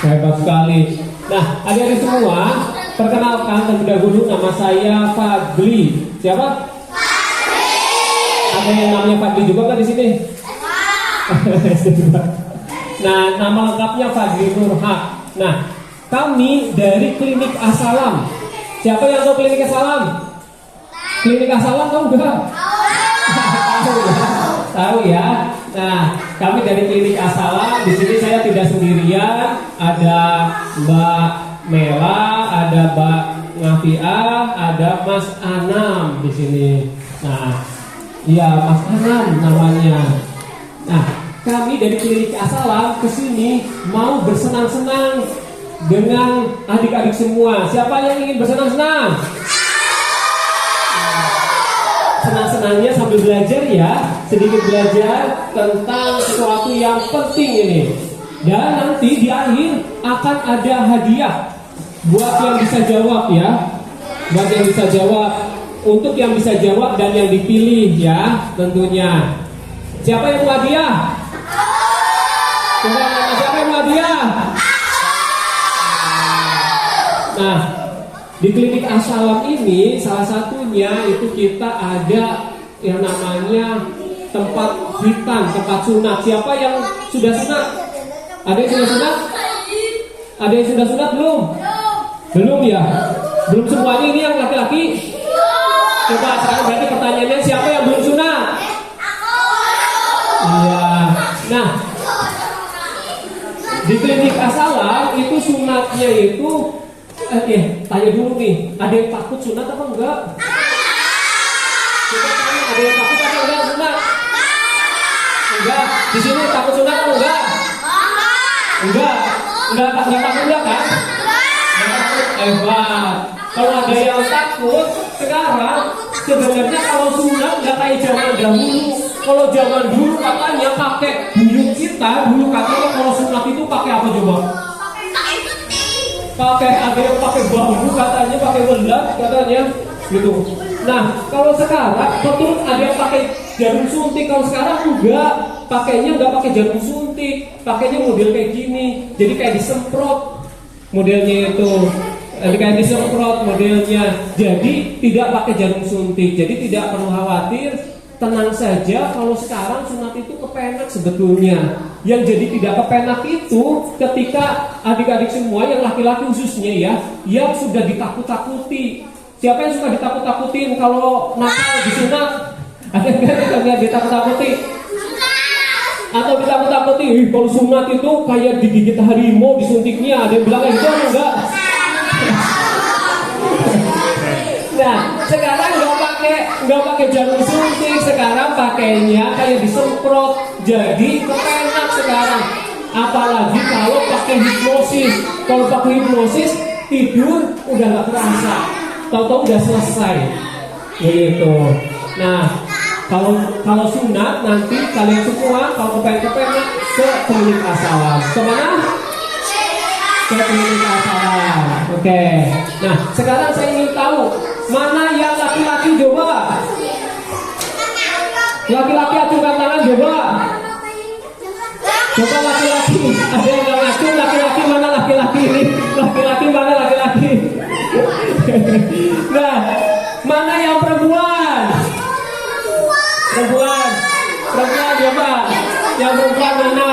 Hebat sekali. Nah, adik-adik semua, perkenalkan terlebih dahulu, nama saya Fadli. Siapa? Ada yang namanya Fadli juga kan di sini? Nah, nama lengkapnya Fadli Nurhak. Nah, kami dari Klinik As-Salam. Siapa yang tahu Klinik As-Salam? Klinik As-Salam tahu nggak? Tahu ya. Nah, kami dari Klinik As-Salam. Di sini saya tidak sendirian. Ada Mbak Mela, ada Mbak Ngafiah, ada Mas Anam di sini. Nah, iya Mas Anam namanya. Nah, kami dari Klinik As-Salam kesini mau bersenang-senang dengan adik-adik semua. Siapa yang ingin bersenang-senang? Senang-senangnya sambil belajar ya, sedikit belajar tentang sesuatu yang penting ini. Dan nanti di akhir akan ada hadiah buat yang bisa jawab ya. Buat yang bisa jawab, untuk yang bisa jawab dan yang dipilih ya tentunya. Siapa yang mau hadiah? Coba siapa yang mau hadiah? Nah, di Klinik As-Salam ini salah satunya itu kita ada yang namanya tempat hitam, tempat sunat. Siapa yang sudah sunat? Ada yang sudah sunat? Ada yang sudah sunat belum? Belum ya? Belum semuanya ini yang laki-laki? Coba sekarang berarti pertanyaannya siapa yang belum sunat? Iya. Nah, di Klinik As-Salam itu sunatnya itu tanya dulu nih, ada yang takut sunat apa enggak? Kita tanya, ada yang takut apa enggak sunat? Enggak. Di sini takut sunat apa enggak? Enggak. Enggak takut enggak kan? Enggak takut. Hebat. Kalau ada yang takut, sekarang sebenarnya kalau sunat enggak kayak zaman dahulu. Kalau zaman dulu katanya pakai buyut kita, dulu katanya kalau sunat itu pakai apa coba? Pakai, ada yang pakai bambu katanya, pakai welat katanya gitu. Nah, kalau sekarang betul ada yang pakai jarum suntik. Kalau sekarang enggak, pakainya enggak pakai jarum suntik, pakainya model kayak gini. Jadi kayak disemprot modelnya itu. Kayak disemprot modelnya. Jadi tidak pakai jarum suntik. Jadi tidak perlu khawatir. Tenang saja, kalau sekarang sunat itu kepenak sebetulnya. Yang jadi tidak kepenak itu ketika adik-adik semua yang laki-laki khususnya ya, yang sudah ditakut-takuti. Siapa yang suka ditakut-takutin kalau nakal disunat? Ada yang ditakut-takuti? Atau ditakut-takuti? Kalau sunat itu kayak digigit harimau disuntiknya. Ada yang bilang kayak gitu enggak? Nah, sekarang nggak pakai jarum suntik, sekarang pakainya kayak disemprot, jadi kepenak sekarang. Apalagi kalau pakai hipnosis. Kalau pakai hipnosis tidur udah nggak terasa, tahu-tahu udah selesai, gitu. Nah, kalau sunat nanti kalian semua kalau kepenak ke Klinik As-Salam. Kemana? Ke Klinik As-Salam. Oke. Nah, sekarang saya ingin tahu mana yang laki-laki coba? Laki-laki acungkan tangan coba. Coba laki-laki. Ada yang nggak acung laki-laki, mana laki-laki ini? Laki-laki mana laki-laki? Nah, mana yang perempuan? Perempuan coba. Yang perempuan mana?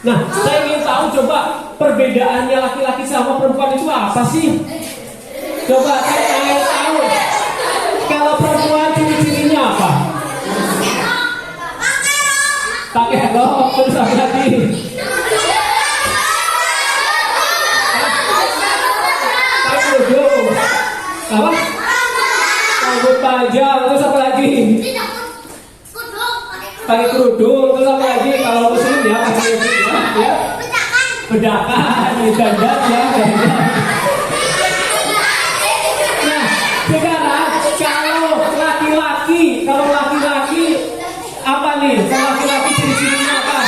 Nah, saya ingin tahu coba perbedaannya laki-laki sama perempuan itu apa sih? Coba saya ingin tahu. Kalau perempuan ciri-cirinya apa? Pakai rok, terus apa lagi? Pakai kerudung. Apa? Rambut panjang, terus apa lagi? Pakai kerudung, terus apa lagi? Kalau muslim ya pakai ya. Bedakan, dandan ya. Sekarang kalau laki-laki apa nih? Kalau laki-laki ciri-cirinya apa?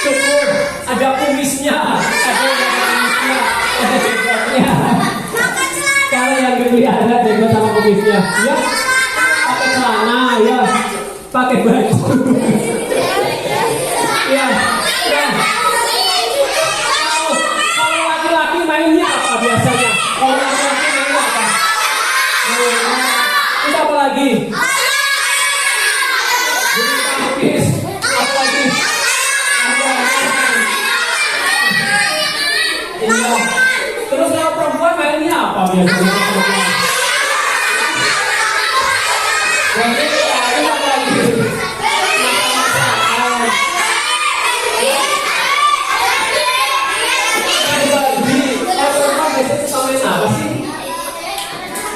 Cukup ada kumisnya, ada jenggotnya. Kalau yang gede ada jenggot sama kumisnya, ya pakai celana, ya pakai baju, ya Kalau laki-laki mainnya apa? Terus apa lagi? Bulu tangkis. Apa lagi? Iya. Terus kalau perempuan mainnya apa biasanya? Jadi apa lagi?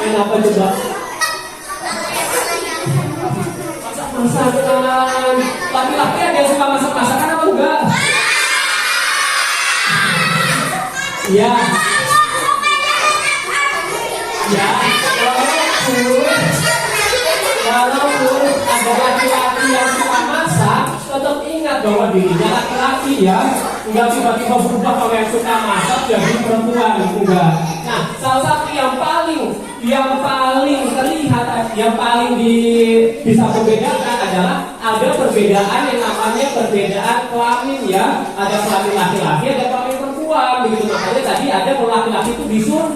Main apa coba? Masak-masakan. Laki-laki ada yang suka masak-masakan apa enggak? Iya. Ya, walaupun ada laki-laki yang suka masak, tetap ingat bahwa dirinya laki-laki ya. Enggak tiba-tiba berubah kalau yang suka masak jadi perempuan, enggak. Nah, salah satu yang paling terlihat, yang paling bisa membedakan adalah ada perbedaan yang namanya perbedaan kelamin ya. Ada kelamin laki-laki, ada kelamin perempuan. Begitu makanya tadi ada kalau laki-laki itu disunat.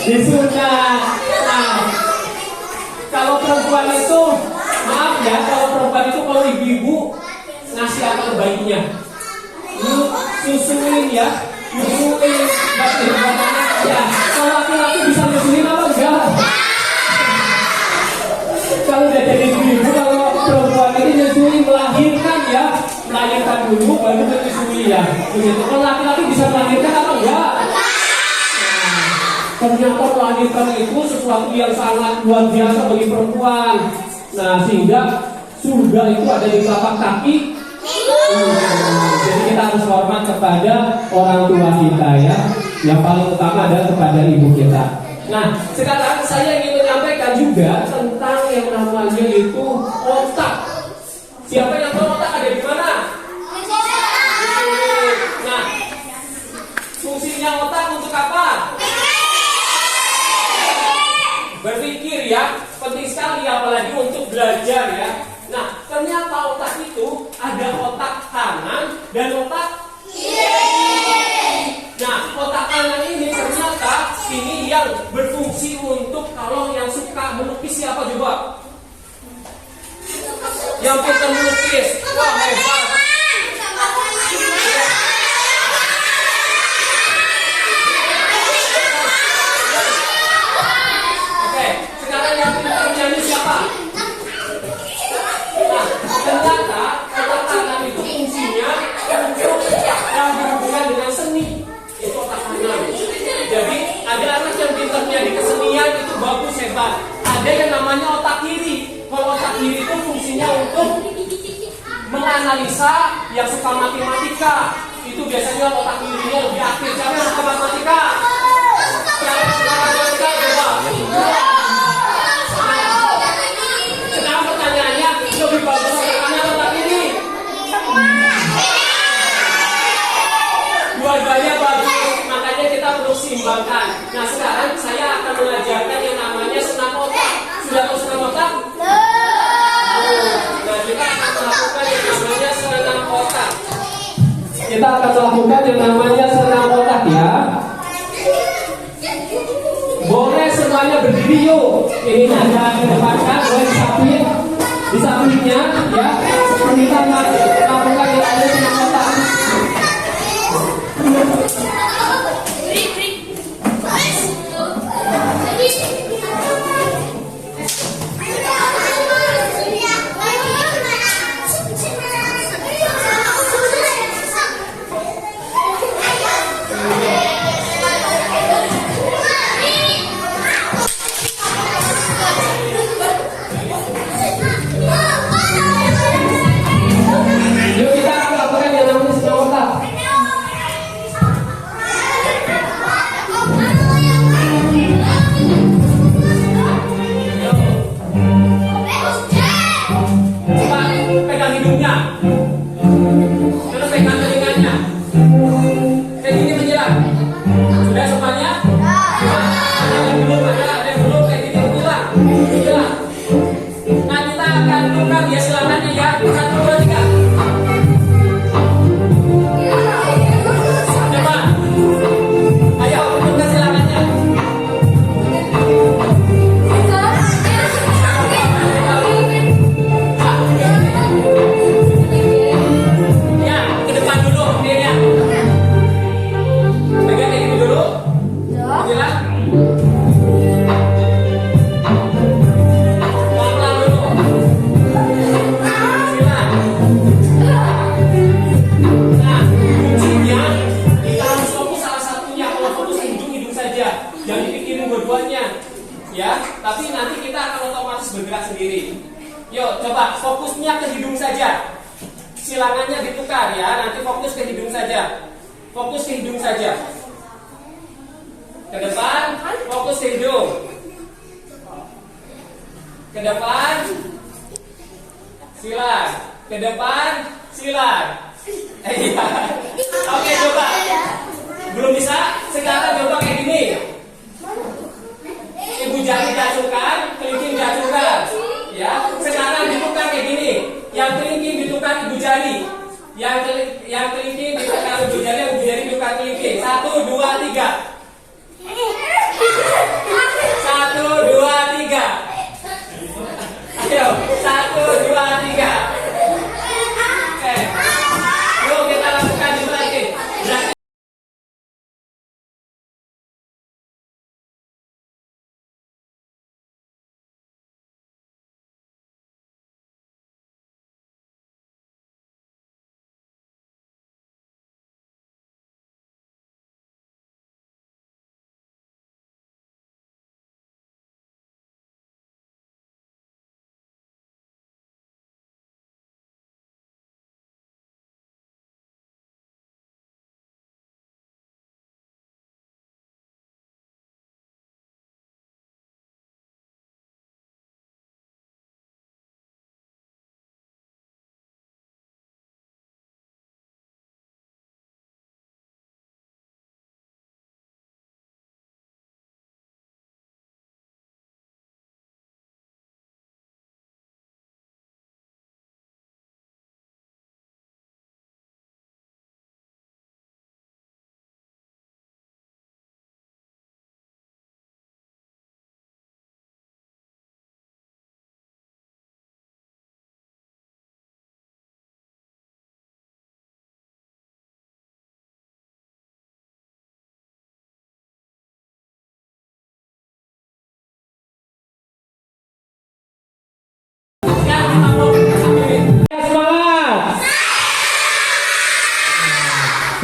Disunat. Nah, kalau perempuan itu, maaf ya, kalau perempuan itu kalau ibu-ibu ngasih apa ke bayinya? Susuin ya, nyusuin. Ya, kalau laki-laki bisa nyusuin apa enggak? Kalau udah jadi ibu, kalau perempuan ini nyusuin, melahirkan ya, melahirkan dulu baru menyusui ya. Begitu. Kalau laki-laki bisa melahirkan apa enggak? Ternyata melahirkan itu sesuatu yang sangat luar biasa bagi perempuan. Nah, sehingga surga itu ada di telapak kaki. Jadi kita harus hormat kepada orang tua kita ya. Yang paling utama adalah kepada ibu kita. Nah, sekarang saya ingin menyampaikan juga tentang yang namanya itu otak. Siapa yang tahu otak ada di mana? Nah, fungsinya otak untuk apa? Berpikir ya, penting sekali apalagi untuk belajar ya. Nah, ternyata otak itu ada otak kanan dan otak kiri. Nah, otak kanan ini ternyata ini yang berfungsi untuk kalau yang suka melukis siapa coba? Yang pintar melukis. Wah, hebat. Oke, sekarang yang pintar menyanyi siapa? Nah, ternyata otak kanan itu fungsinya untuk yang berhubungan dengan seni. Itu otak kanan. Jadi ada anak yang pintarnya di kesenian itu bagus hebat. Ada yang namanya otak kiri. Kalau otak kiri itu fungsinya untuk menganalisa yang suka matematika. Itu biasanya otak kirinya lebih aktif. Siapa yang suka matematika? Siapa yang suka matematika coba? Sekarang pertanyaannya lebih bagus otak kanan atau otak kiri? Dua-duanya bagus. Makanya kita perlu seimbangkan. Nah, sekarang saya akan mengajarkan yang namanya senam otak. Sudah tahu senam otak? Nah, kita akan melakukan yang namanya senam otak. Kita akan melakukan yang namanya senam otak ya. Boleh semuanya berdiri yuk. Ini ada di depan kan, boleh disapitnya ya. Kita melakukan yang namanya senam otak. Yuk kita akan melakukan yang namanya senam otak. ya, tapi nanti kita akan otomatis bergerak sendiri. Yuk, coba fokusnya ke hidung saja. Silangannya ditukar ya, nanti fokus ke hidung saja. Fokus ke hidung saja. Ke depan, fokus ke hidung. Ke depan, silang. Ke depan, silang. Iya. Oke, coba. Belum bisa? Sekarang coba kayak gini. Ibu jari jatuhkan, kelingking jatuhkan. Ya, sekarang ditukar kayak gini. Yang kelingking ditukar ibu jari. Yang kelingking ditukar ibu jari ditukar kelingking. 1, 2, 3. 1, 2, 3. Ayo, 1, 2, 3. Yuk kita lakukan juga lagi. Semangat!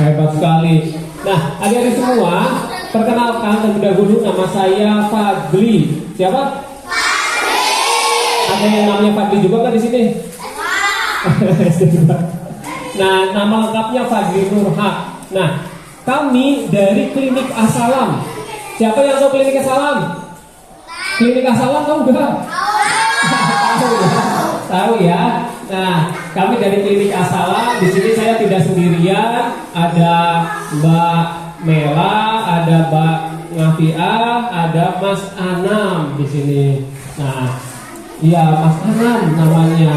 Hebat sekali. Nah, adik-adik semua, perkenalkan terlebih dahulu, nama saya Fadli. Siapa? Fadli. Ada yang namanya Fadli juga kan di sini? Nah, nama lengkapnya Fadli Nurhak. Nah, kami dari Klinik Asalam. Siapa yang tahu Klinik Asalam? Klinik Asalam tahu enggak? Tahu ya. Nah, kami dari Klinik Asalam. Di sini saya tidak sendirian. Ada Mbak Mela, ada Mbak Ngafiah, ada Mas Anam di sini. Nah, iya Mas Anam namanya.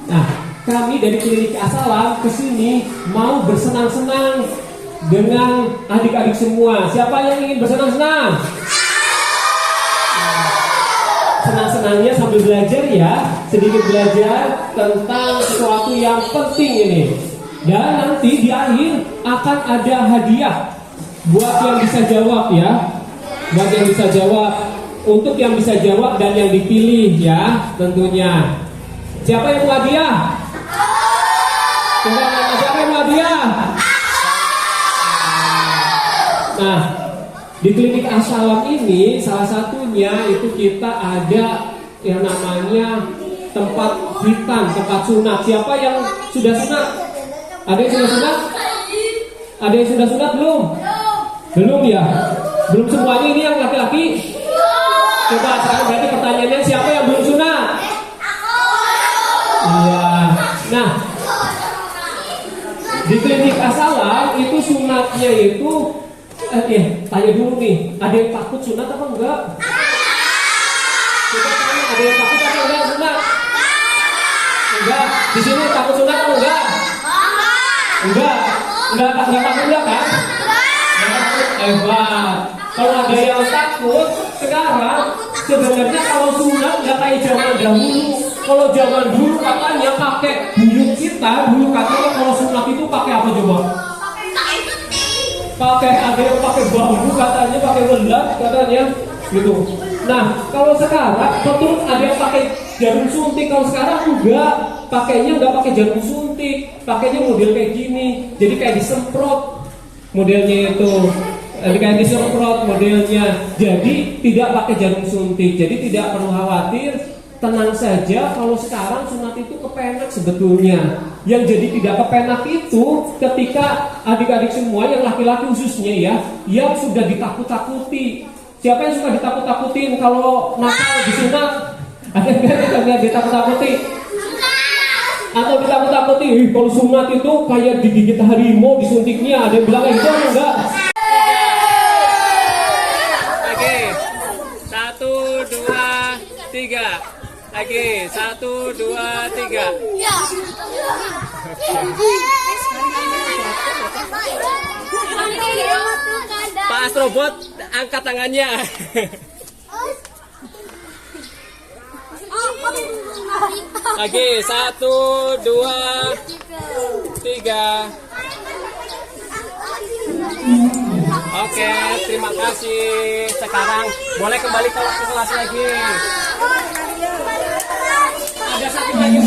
Nah, kami dari Klinik Asalam ke sini mau bersenang-senang dengan adik-adik semua. Siapa yang ingin bersenang-senang? Senang-senangnya sambil belajar ya, sedikit belajar tentang sesuatu yang penting ini. Dan nanti di akhir akan ada hadiah buat yang bisa jawab ya. Buat yang bisa jawab, untuk yang bisa jawab dan yang dipilih ya tentunya. Siapa yang mau hadiah? Siapa yang mau hadiah? Nah, di Klinik Asalam ini salah satunya itu kita ada yang namanya tempat hitam, tempat sunat. Siapa yang sudah sunat? Ada yang sudah sunat? Ada yang sudah sunat belum? Belum ya? Belum semuanya ini yang laki-laki? Coba sekarang berarti pertanyaannya siapa yang belum sunat? Iya. Nah, di Klinik Asalam itu sunatnya itu tanya dulu nih, ada yang takut sunat apa enggak? Kita tanya, ada yang takut apa enggak sunat? Enggak. Di sini takut sunat apa enggak? Enggak takut enggak kan? Hebat. Kalau ada yang takut, sekarang sebenarnya kalau sunat nggak kayak zaman dahulu. Kalau zaman dulu katanya pakai buyut kita, dulu katanya kalau sunat itu pakai apa coba? Pakai, ada yang pakai bambu katanya, pakai welat katanya gitu. Nah, kalau sekarang betul ada yang pakai jarum suntik. Kalau sekarang enggak, pakainya enggak pakai jarum suntik, pakainya model kayak gini. Jadi kayak disemprot modelnya itu kayak disemprot modelnya. Jadi tidak pakai jarum suntik. Jadi tidak perlu khawatir. Tenang saja, kalau sekarang sunat itu kepenak sebetulnya. Yang jadi tidak kepenak itu ketika adik-adik semua yang laki-laki khususnya ya, yang sudah ditakut-takuti. Siapa yang suka ditakut-takutin kalau nakal disunat? Ada nggak ditakut-takuti? Atau ditakut-takuti? Kalau sunat itu kayak digigit harimau disuntiknya. Ada yang bilang kayak gitu enggak? Oke, 1, 2, 3. Lagi 1, 2, 3. Pak Astrobot angkat tangannya. Lagi 1, 2, 3. Oke, terima kasih. Sekarang boleh kembali ke kelas lagi. Ada satu lagi.